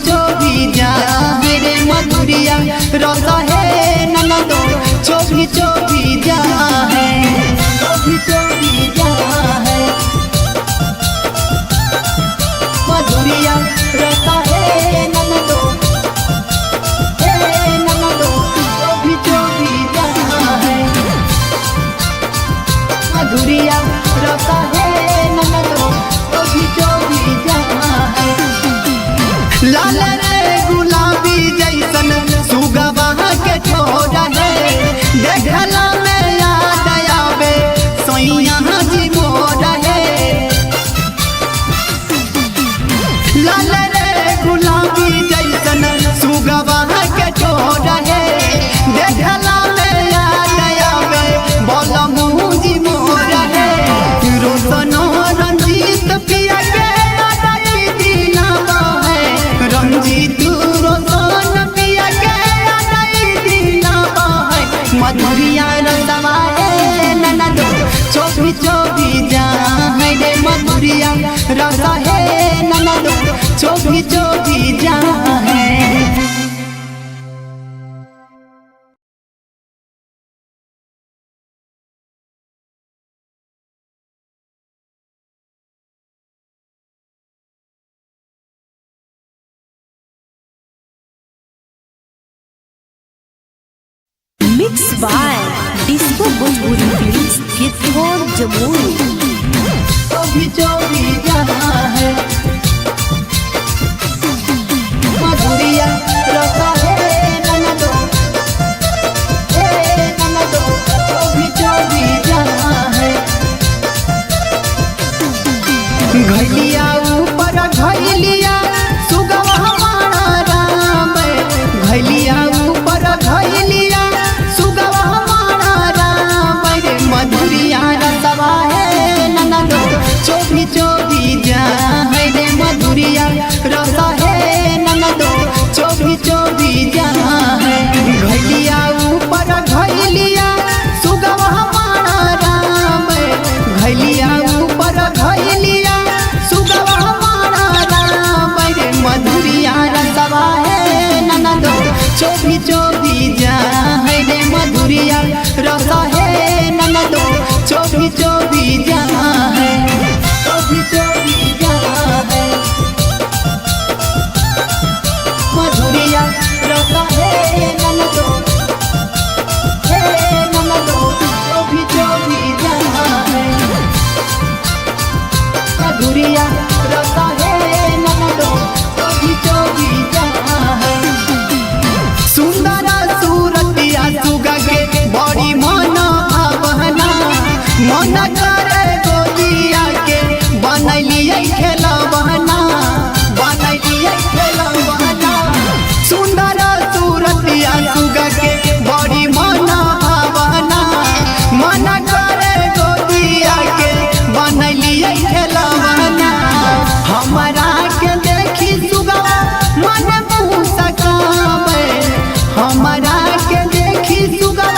चोभी जा रे मधुरिया रस है ननदो चोभी चोभी जा है चोभी चोभी जा है मधुरिया रस है ननदो चोभी चोभी जा है मधुरिया रस है ननदो चोभी चोभी जा है लाल रे गुलाबी जैसन सुगवा के छोड़ा है देखला में याद आवे सोइया जी मोरा है लाल रे गुलाबी जैसन सुगवा के छोड़ा है देखला में याद आवे बोला मुझी मोरा है रोशनो रंजीत पिया के रंजीत रोशन पिया के मधुरिया रसवा है ननदो चोभी चोभी जा है रे मधुरिया रस है ननदो चोभी चोभी जा है। Mixed by Disco Bhojpuri Films, Phitkhor Jamui। चोभी चोभी जा है मधुरिया रस है ननदो चोभी चोभी जा है घलिया ऊपर घलिया सुगवा हमारा राम घलिया ऊपर घलिया सुगवा हमारा राम रे मधुरिया रसवा है ननदो चोभी चोभी जा है रे मधुरिया रस है ननदो चोभी चोभी जा है घलिया ऊपर घलिया सुगवा हमारा राम घलिया ऊपर घलिया सुगवा हमारा राम रे मधुरिया रसवा है ननदो चोभी चोभी जा है रे मधुरिया रस है ननदो चोभी चोभी जा है चोभी चोभी जा है मधुरिया रस है ननदो चोभी चोभी जा है मधुरिया रस है ननदो चोभी चोभी जा है सुंदर सूरतिया सुगा के बड़ी मन भावना मन करे गोदिया के बनैलिए खेलवना बनैलिए खेलवना सुंदर सूरतिया सुगा के बड़ी मन भावना मन करे गोदिया के बनैलिए खेलवना हमारा के देखी सुगा मन मुँह सकावे हमारा के देखी सुगा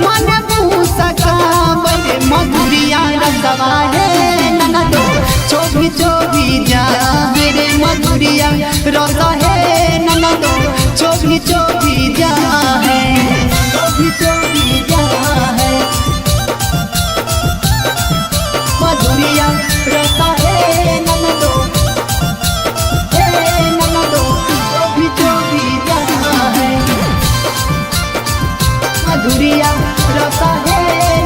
मन मुँह सकावे मधुरिया रसवा है ननदो चोभी चोभी जा रे मधुरिया रस है ननदो चोभी चोभी जा है चोभी चोभी जा है मधुरिया रस है ननदो चोभी चोभी जा है मधुरिया रस है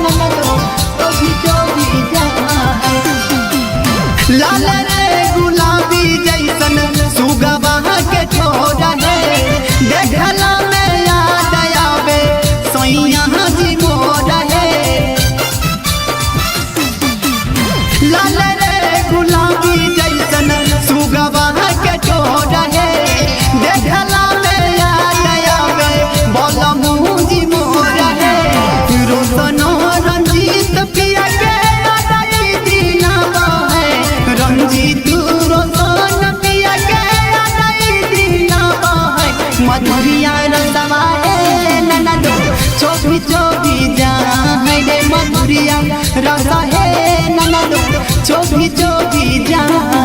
ननदो चोभी चोभी जा है लाल रे गुलाबी जैसन सुगवा के छोड़ा है देखला में याद आवे सोइया जी मोरा है लाल रे गुलाबी जैसन सुगवा के छोड़ा है देखला में याद आवे बोला मुझी मोरा है रोशनो रंजीत पिया के रंजीत रोशन पिया के मधुरिया रसवा है ननदो चोभी चोभी जा है रे मधुरिया रस है ननदो चोभी चोभी जा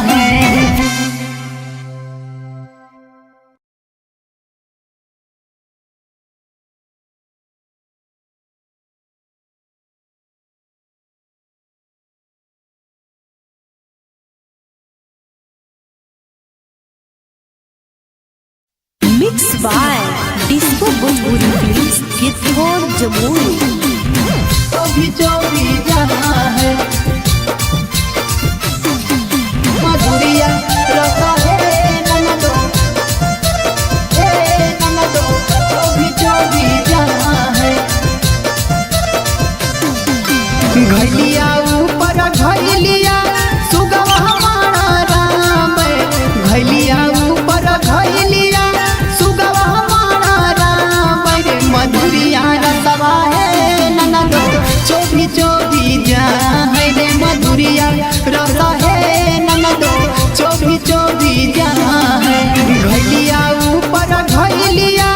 है। Mix by disco Bhojpuri films कितौर जमुई। अभी जो भी जाना है मधुरिया रसा है ननदो, ननदो अभी जो भी जाना है। घलिया ऊपर घलिया सुगवा हमारा राम, घलिया ऊपर घलिया सुगवा हमारा राम रे। मधुरिया रसवा है ननदो चोभी चोभी जा है रे। मधुरिया रसा है ननदो चोभी चोभी जा है। घलिया ऊपर घलिया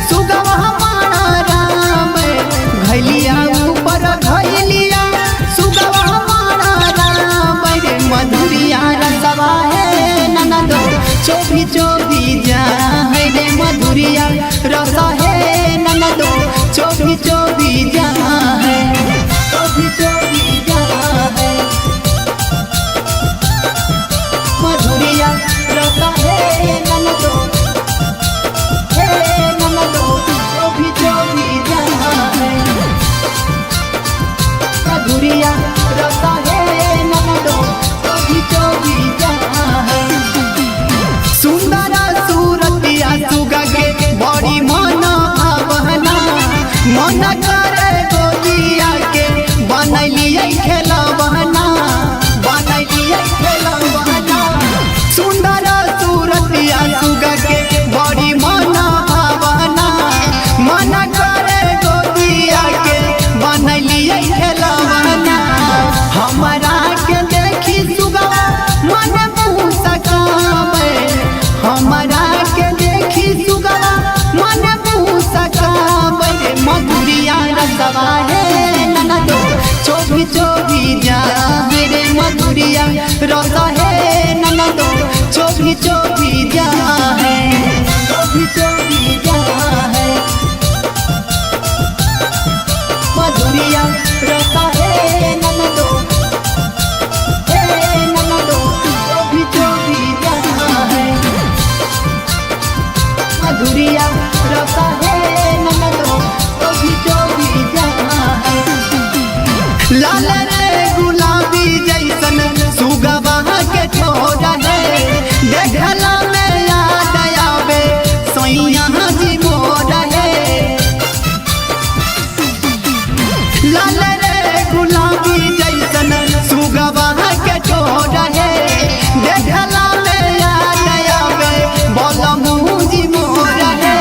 सुगवा हमारा राम, घलिया ऊपर घलिया सुगवा हमारा राम रे। मधुरिया रसवा है ननदो चोभी चोभी जा है रे। मधुरिया रसा है ननदो चोभी चोभी जा है, चोभी चोभी जा है। मधुरिया रसा है ननदो, ननदो चोभी चोभी जा है। मधुरिया रसा है ननदो चोभी चोभी जा है। सुंदर सूरतिया सुगा के बड़ी मन भावना, मन करे गोदिया के बनैलिए खेलवना, बनैलिए खेलवना। सुंदर सूरतिया सुगा के बड़ी मन भावना, मन करे गोदिया के बनैलिए खेलवना। हमरा के देखी सुगा मन मुँह सकावे, हमरा के देखी सुगा मन मुँह सकावे। मधुरिया रसवा है ननदो चोभी चोभी जा है रे। मधुरिया रसा है ननदो चोभी चोभी जा है, चोभी चोभी जा है। मधुरिया रसा है ननदो, ननदो चोभी चोभी जा है। मधुरिया रसा है ननदो चोभी चोभी जा है। लाल रे गुलाबी जैसन सुगवा के ठोर है, देखला में याद आवे सैया जी मोर है। लाल रे गुलाबी जैसन सुगवा के ठोर है, देखला में याद आवे बलमू जी मोर है।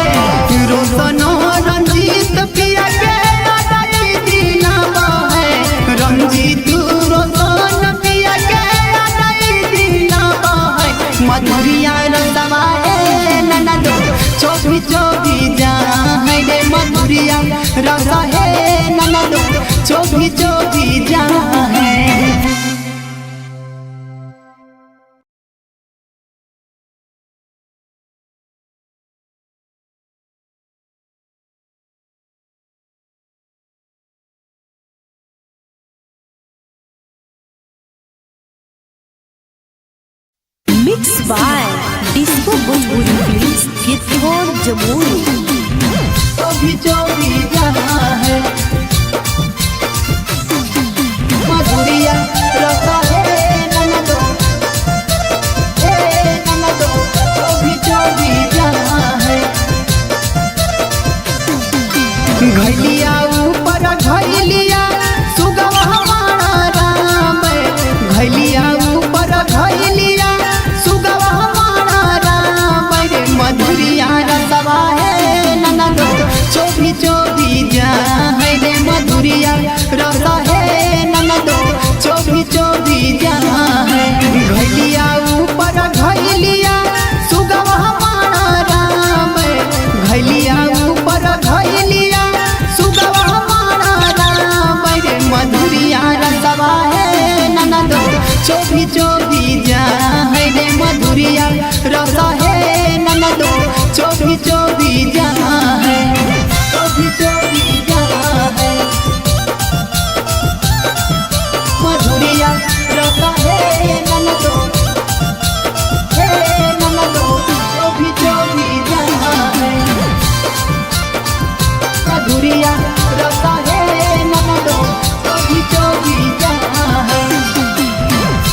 रोशनो रंजीत पिया के अदाई दिलावा है, रंजीत रोशन पिया के अदाई दिलावा है। मधुरिया रसवा है ननदो चोभी चोभी जा है रे। मधुरिया रसा है ननदो चोभी चोभी जा है। Mix by disco Bhojpuri films कितौर जमुई। चोभी चोभी जा है। मधुरिया रसा है ननदो, ननदो चोभी चोभी जा है। घलिया ऊपर घलिया सुगवा हमारा राम, घलिया ऊपर घलिया सुगवा हमारा राम रे। मधुरिया रसवा है ननदो चोभी चोभी जा है रे। मधुरिया रसा है ननदो चोभी चोभी जा है। घलिया ऊपर घलिया सुगवा हमारा राम, घलिया ऊपर घलिया सुगवा हमारा राम रे। मधुरिया रसवा है ननदो चोभी चोभी जा है रे। मधुरिया रसा है ननदो चोभी चोभी जा है, चोभी चोभी जा है। मधुरिया रसा है ननदो, ननदो चोभी चोभी जा है। मधुरिया रसा है ननदो चोभी चोभी जाए।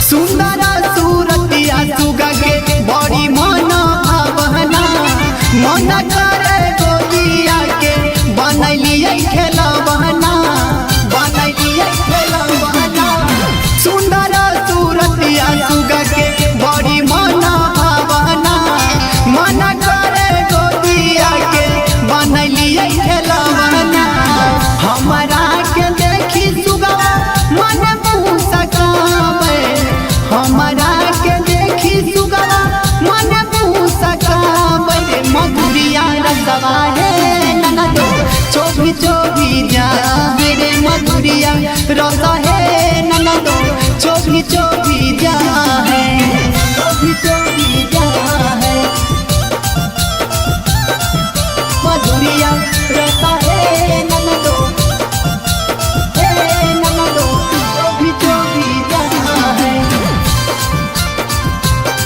सुंदर सूरतिया सुगा के बड़ी मन भावना मन करे गोदिया के बनैलिए खेलवना बनैलिए खेलवना। सुंदर सूरतिया सुगा के बड़ी मन भावना मन करे गोदिया के बनैलिए खेलवना। हमरा के देखी सुगा मन मुँह सकावे हमरा के देखी सुगा मन मुँह सकावे। मधुरिया रसवा है ननदो चोभी चोभी जाए रे मधुरिया रसा है ननदो चोभी चोभी जाए चोभी चोभी जाए। मधुरिया रसा है ननदो चोभी चोभी जाए।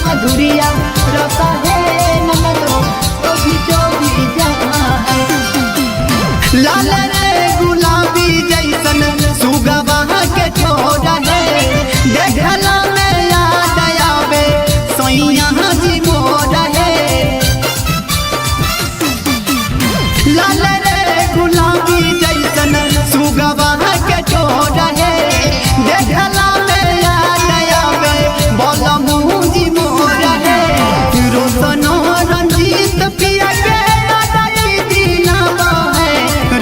मधुरिया रसा है ननदो चोभी चोभी जाए। लाल रे गुलाबी जैसन सुगवा के छोड़ा है देखला में याद आवे सैया जी मोरा है। लाल रे गुलाबी जैसन सुगवा के छोड़ा है देखला में याद आवे बोला मुझी मोरा है। रोशनो रंजीत पिया के यादाई दिलावा है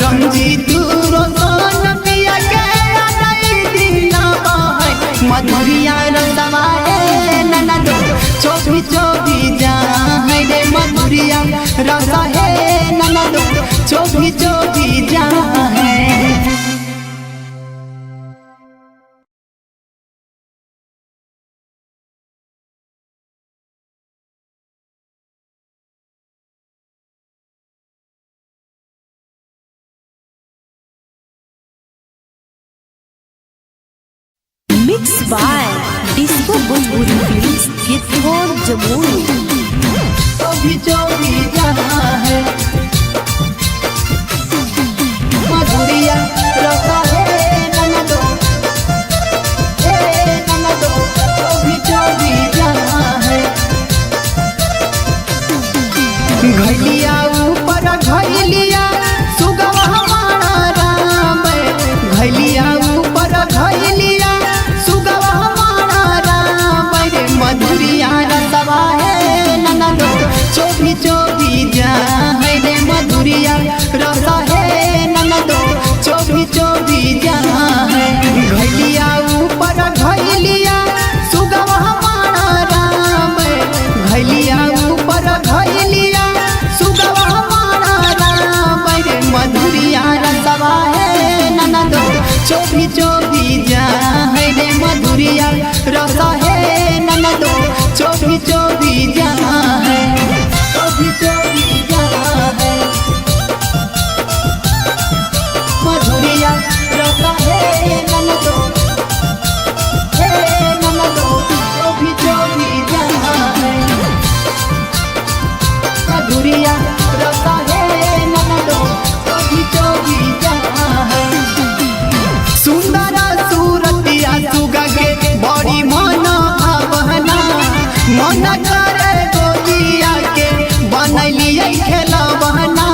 रंजीत रोशन पिया के यादाई दिलावा है। मधुरिया रसवा है ननदो चोभी चोभी जाए रे मधुरिया रसा है ननदो चोभी चोभी जाए। Mix by disco Bhojpuri films किथोर जमुई। चोभी चोभी जाए मधुरिया रसा है ननदो चोभी चोभी जाए। घलिया ऊपर घलिया सुगवा हमारा राम घलिया ऊपर घलिया सुगवा हमारा राम रे मधुरिया रसवा है ननदो चोभी चोभी जाए रे मधुरिया रसा है ननदो चोभी चोभी जाए। घलिया ऊपर घलिया सुगवा हमारा राम घलिया ऊपर घलिया सुगवा हमारा राम रे मधुरिया रसवा है ननदो चोभी चोभी जाए रे मधुरिया रसा है ननदो चोभी चोभी जाए चोभी चोभी जाए। मधुरिया रसा है ननदो चोभी चोभी जाए। मधुरिया रसा है ननदो चोभी चोभी जाए। सुंदर सूरतिया सुगा के बड़ी मन भावना मन करे गोदिया के बनैलिए खेलवना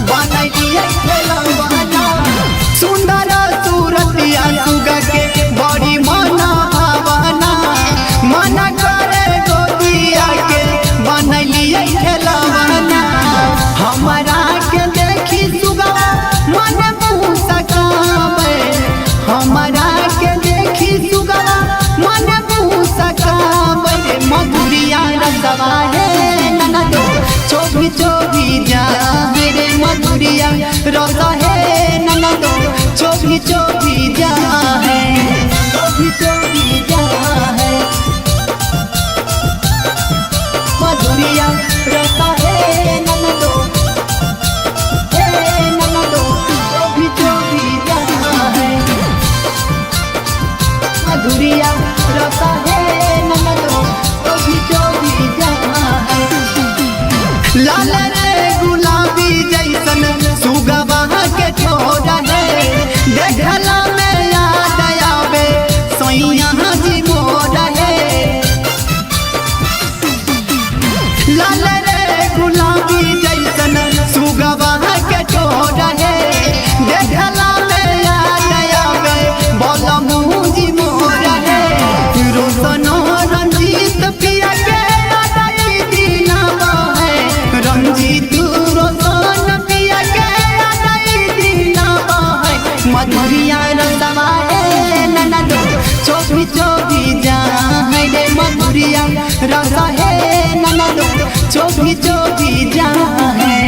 बनैलिए खेलवना। सुंदर सूरतिया सुगा के बड़ी मन भावना मन करे गोदिया के बनैलिए खेलवना। हमरा के देखी सुगा मन मुँह सकावे हमरा के देखी सुगा मन मुँह सकावे। मधुरिया रसवा है ननदो चोभी चोभी जाए रे मधुरिया रसा है ननदो चोभी चोभी जाए चोभी चोभी जाए। मधुरिया रसा है ननदो चोभी चोभी जाए। मधुरिया रसा है ननदो चोभी चोभी जाए। लाल रे गुलाबी जैसन सुगवा के रस है ननदो चोभी चोभी जाए।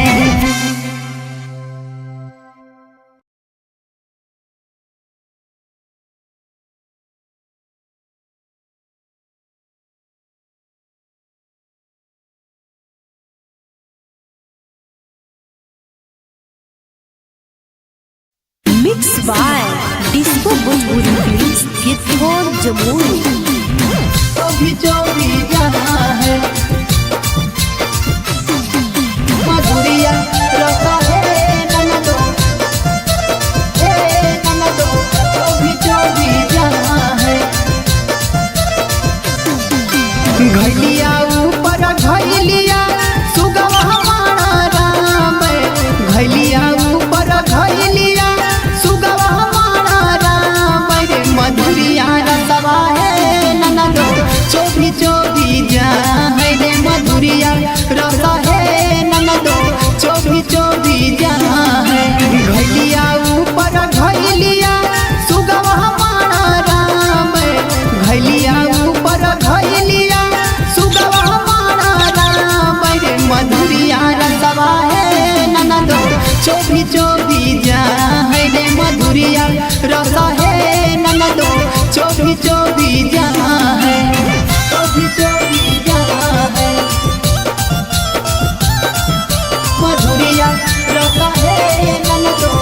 Mix by disco Bhojpuri films कितोर जमुई। चोभी चोभी जाए मधुरिया रस है ननदो चोभी चोभी जाए। घलिया ऊपर घलिया सुगवा हमारा राम, घलिया ऊपर घलिया सुगवा हमारा राम रे मधुरिया रसवा है ननदो चोभी चोभी जाए रे मधुरिया रस है ननदो चोभी चोभी जाए। घलिया ऊपर घलिया सुगवा हमारा राम, घलिया ऊपर घलिया सुगवा हमारा राम रे मधुरिया रसवा है ननदो चोभी चोभी जाए रे मधुरिया रस है ननदो चोभी चोभी जाए। चोभी चोभी जाए मधुरिया रस है ननदो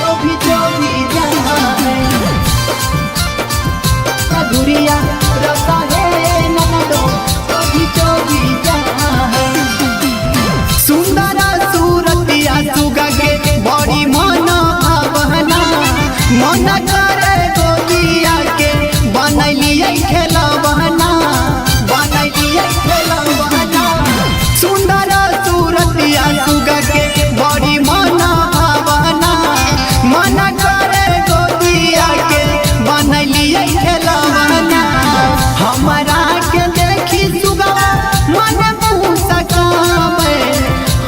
चोभी चोभी जाए। मधुरिया रस है ननदो चोभी चोभी जाए। सुंदर सूरतिया सुगा के बड़ी मन भावना, मन करे गोदिया के बनैलिए खेलबहना, बनैलिए खेलबहना। सुंदर सूरतिया सुगा के बड़ी मन भावना, मन करे गोदिया के बनैलिए खेलबहना। हमरा के देखी सुगवा मन मुस्कावे,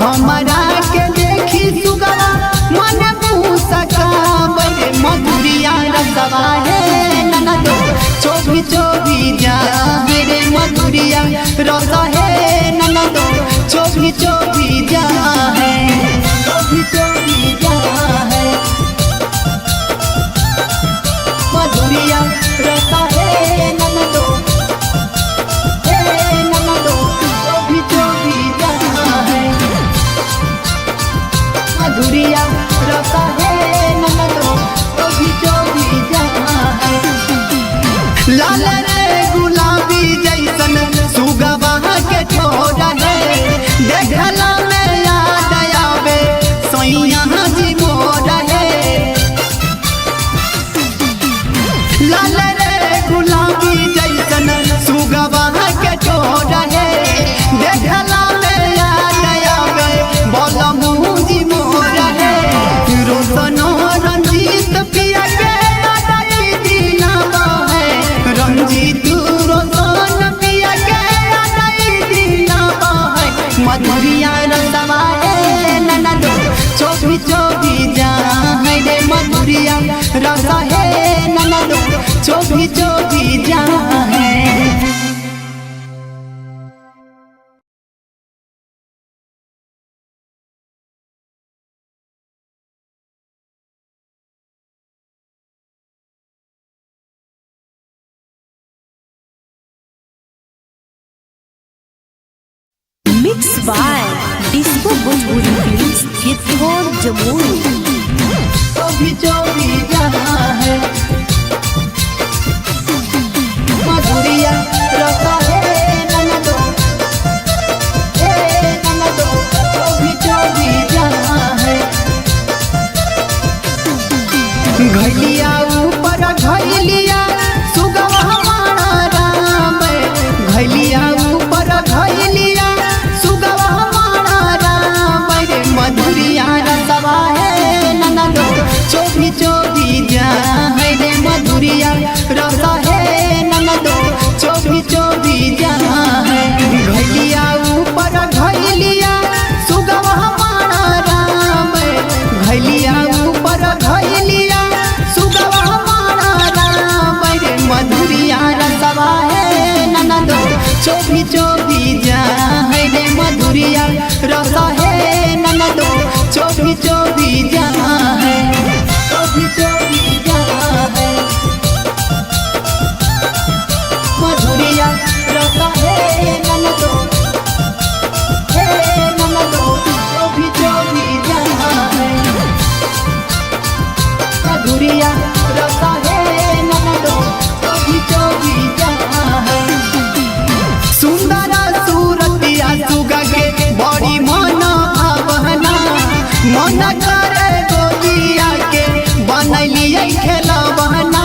हमरा के देखी सुगवा मन मुस्कावे। मधुरिया रसवा है ननदो चोभी चोभी जाए रे मधुरिया रस है ननदो चोभी चोभी जाए। चोभी चोभी जाए मधुरिया रस है ननदो चोभी चोभी जाए। मधुरिया रस है ननदो चोभी चोभी जाए। लाल रे गुलाबी जैसन सुगवा के ठोर है, देखला में याद आवे सैया जी मोर है। लाल रे गुलाबी जैसन सुगवा के ठोर है, देखला में याद आवे बलमू जी मोर है। रोशनो रंजीत पिया के अदाई दिलावा है, रंजीत रोशन पिया के अदाई दिलावा है। मधुरिया रसवा है ननदो चोभी चोभी जाए रे मधुरिया रस है ननदो चोभी चोभी जाए। Mix by disco Bhojpuri films कितोर जमुई। चोभी चोभी जाए मधुरिया रस है ननदो चोभी चोभी जाए। घलिया ऊपर घलिया सुगवा हमारा राम, घलिया ऊपर घलिया सुगवा हमारा राम रे मधुरिया रसवा है ननदो चोभी चोभी जाए रे मधुरिया रस है ननदो चोभी चोभी जाए। घलिया ऊपर घलिया सुगवा हमारा राम, घलिया ऊपर घलिया सुगवा मन करे गोदिया के बनैलिए खेलबहना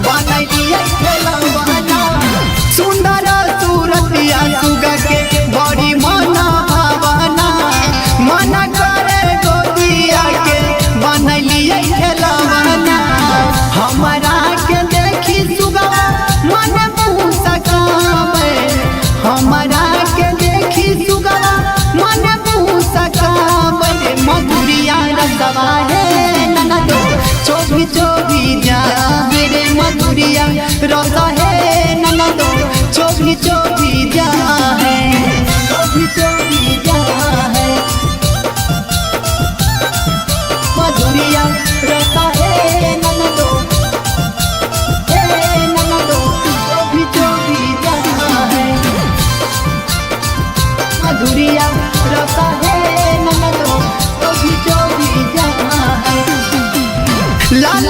बनैलिए खेलबहना सुंदर सूरतिया सुगा के बड़ी मन भावना मन करे गोदिया के बनैलिए खेलबहना हमरा के देखी सुगा मन मुँह सकावे हमरा के देखी सुगा मन मुँह सकावे मधुरिया रसवा है ननदो चोभी चोभी जा रे मधुरिया रस है ननदो चोभी चोभी जा है चोभी चोभी जा है मधुरिया रस है ननदो चोभी चोभी जा है मधुरिया रस है ननदो चोभी चोभी जा है लाल